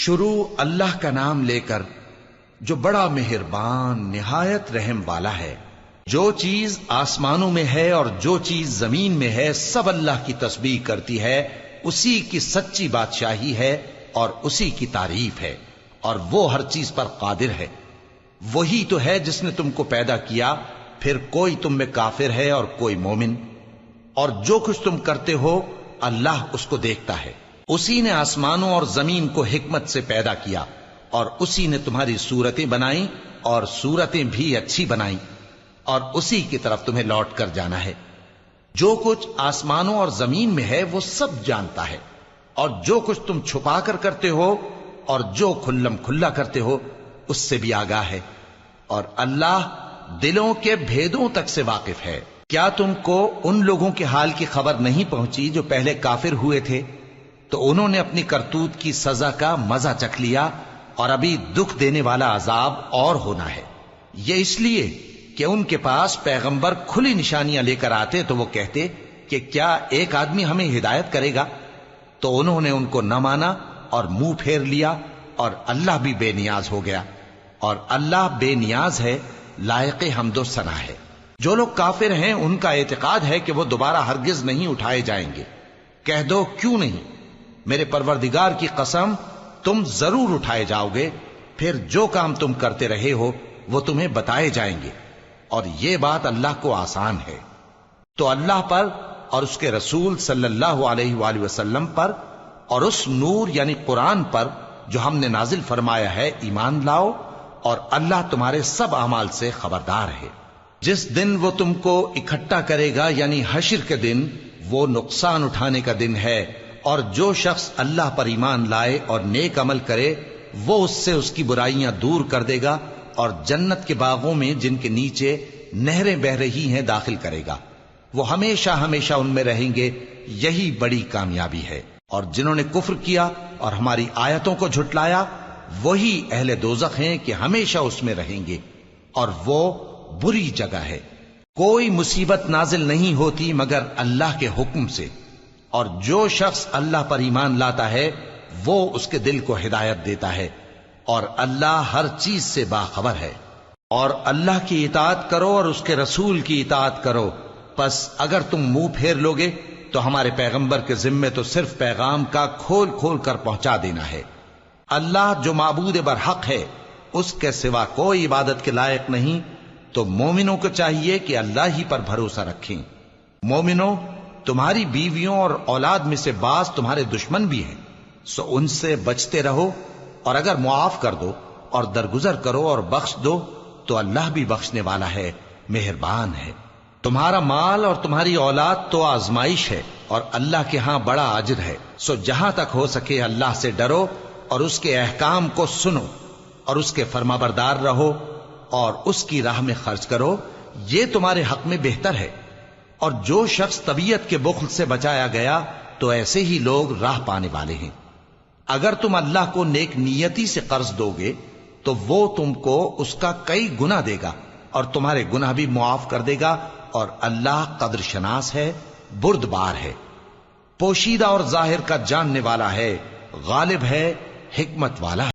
شروع اللہ کا نام لے کر جو بڑا مہربان نہایت رحم والا ہے۔ جو چیز آسمانوں میں ہے اور جو چیز زمین میں ہے سب اللہ کی تسبیح کرتی ہے، اسی کی سچی بادشاہی ہے اور اسی کی تعریف ہے، اور وہ ہر چیز پر قادر ہے۔ وہی تو ہے جس نے تم کو پیدا کیا، پھر کوئی تم میں کافر ہے اور کوئی مومن، اور جو کچھ تم کرتے ہو اللہ اس کو دیکھتا ہے۔ اسی نے آسمانوں اور زمین کو حکمت سے پیدا کیا، اور اسی نے تمہاری صورتیں بنائیں اور صورتیں بھی اچھی بنائیں، اور اسی کی طرف تمہیں لوٹ کر جانا ہے۔ جو کچھ آسمانوں اور زمین میں ہے وہ سب جانتا ہے، اور جو کچھ تم چھپا کر کرتے ہو اور جو کھلم کھلا کرتے ہو اس سے بھی آگاہ ہے، اور اللہ دلوں کے بھیدوں تک سے واقف ہے۔ کیا تم کو ان لوگوں کے حال کی خبر نہیں پہنچی جو پہلے کافر ہوئے تھے؟ تو انہوں نے اپنی کرتوت کی سزا کا مزہ چکھ لیا، اور ابھی دکھ دینے والا عذاب اور ہونا ہے۔ یہ اس لیے کہ ان کے پاس پیغمبر کھلی نشانیاں لے کر آتے تو وہ کہتے کہ کیا ایک آدمی ہمیں ہدایت کرے گا؟ تو انہوں نے ان کو نہ مانا اور منہ پھیر لیا، اور اللہ بھی بے نیاز ہو گیا، اور اللہ بے نیاز ہے، لائق حمد و ثنا ہے۔ جو لوگ کافر ہیں ان کا اعتقاد ہے کہ وہ دوبارہ ہرگز نہیں اٹھائے جائیں گے۔ کہہ دو کیوں نہیں؟ میرے پروردگار کی قسم تم ضرور اٹھائے جاؤ گے، پھر جو کام تم کرتے رہے ہو وہ تمہیں بتائے جائیں گے، اور یہ بات اللہ کو آسان ہے۔ تو اللہ پر اور اس کے رسول صلی اللہ علیہ وآلہ وسلم پر اور اس نور یعنی قرآن پر جو ہم نے نازل فرمایا ہے ایمان لاؤ، اور اللہ تمہارے سب اعمال سے خبردار ہے۔ جس دن وہ تم کو اکٹھا کرے گا یعنی حشر کے دن، وہ نقصان اٹھانے کا دن ہے، اور جو شخص اللہ پر ایمان لائے اور نیک عمل کرے وہ اس سے اس کی برائیاں دور کر دے گا، اور جنت کے باغوں میں جن کے نیچے نہریں بہ رہی ہیں داخل کرے گا۔ وہ ہمیشہ ہمیشہ ان میں رہیں گے، یہی بڑی کامیابی ہے۔ اور جنہوں نے کفر کیا اور ہماری آیتوں کو جھٹلایا وہی اہل دوزخ ہیں کہ ہمیشہ اس میں رہیں گے، اور وہ بری جگہ ہے۔ کوئی مصیبت نازل نہیں ہوتی مگر اللہ کے حکم سے، اور جو شخص اللہ پر ایمان لاتا ہے وہ اس کے دل کو ہدایت دیتا ہے، اور اللہ ہر چیز سے باخبر ہے۔ اور اللہ کی اطاعت کرو اور اس کے رسول کی اطاعت کرو، پس اگر تم منہ پھیر لوگے تو ہمارے پیغمبر کے ذمے تو صرف پیغام کا کھول کھول کر پہنچا دینا ہے۔ اللہ جو معبود برحق ہے اس کے سوا کوئی عبادت کے لائق نہیں، تو مومنوں کو چاہیے کہ اللہ ہی پر بھروسہ رکھیں۔ مومنوں، تمہاری بیویوں اور اولاد میں سے بعض تمہارے دشمن بھی ہیں، سو ان سے بچتے رہو، اور اگر معاف کر دو اور درگزر کرو اور بخش دو تو اللہ بھی بخشنے والا ہے، مہربان ہے۔ تمہارا مال اور تمہاری اولاد تو آزمائش ہے، اور اللہ کے ہاں بڑا اجر ہے، سو جہاں تک ہو سکے اللہ سے ڈرو اور اس کے احکام کو سنو اور اس کے فرمانبردار رہو اور اس کی راہ میں خرچ کرو، یہ تمہارے حق میں بہتر ہے۔ اور جو شخص طبیعت کے بخل سے بچایا گیا تو ایسے ہی لوگ راہ پانے والے ہیں۔ اگر تم اللہ کو نیک نیتی سے قرض دو گے تو وہ تم کو اس کا کئی گنا دے گا، اور تمہارے گناہ بھی معاف کر دے گا، اور اللہ قدر شناس ہے، بردبار ہے، پوشیدہ اور ظاہر کا جاننے والا ہے، غالب ہے، حکمت والا ہے۔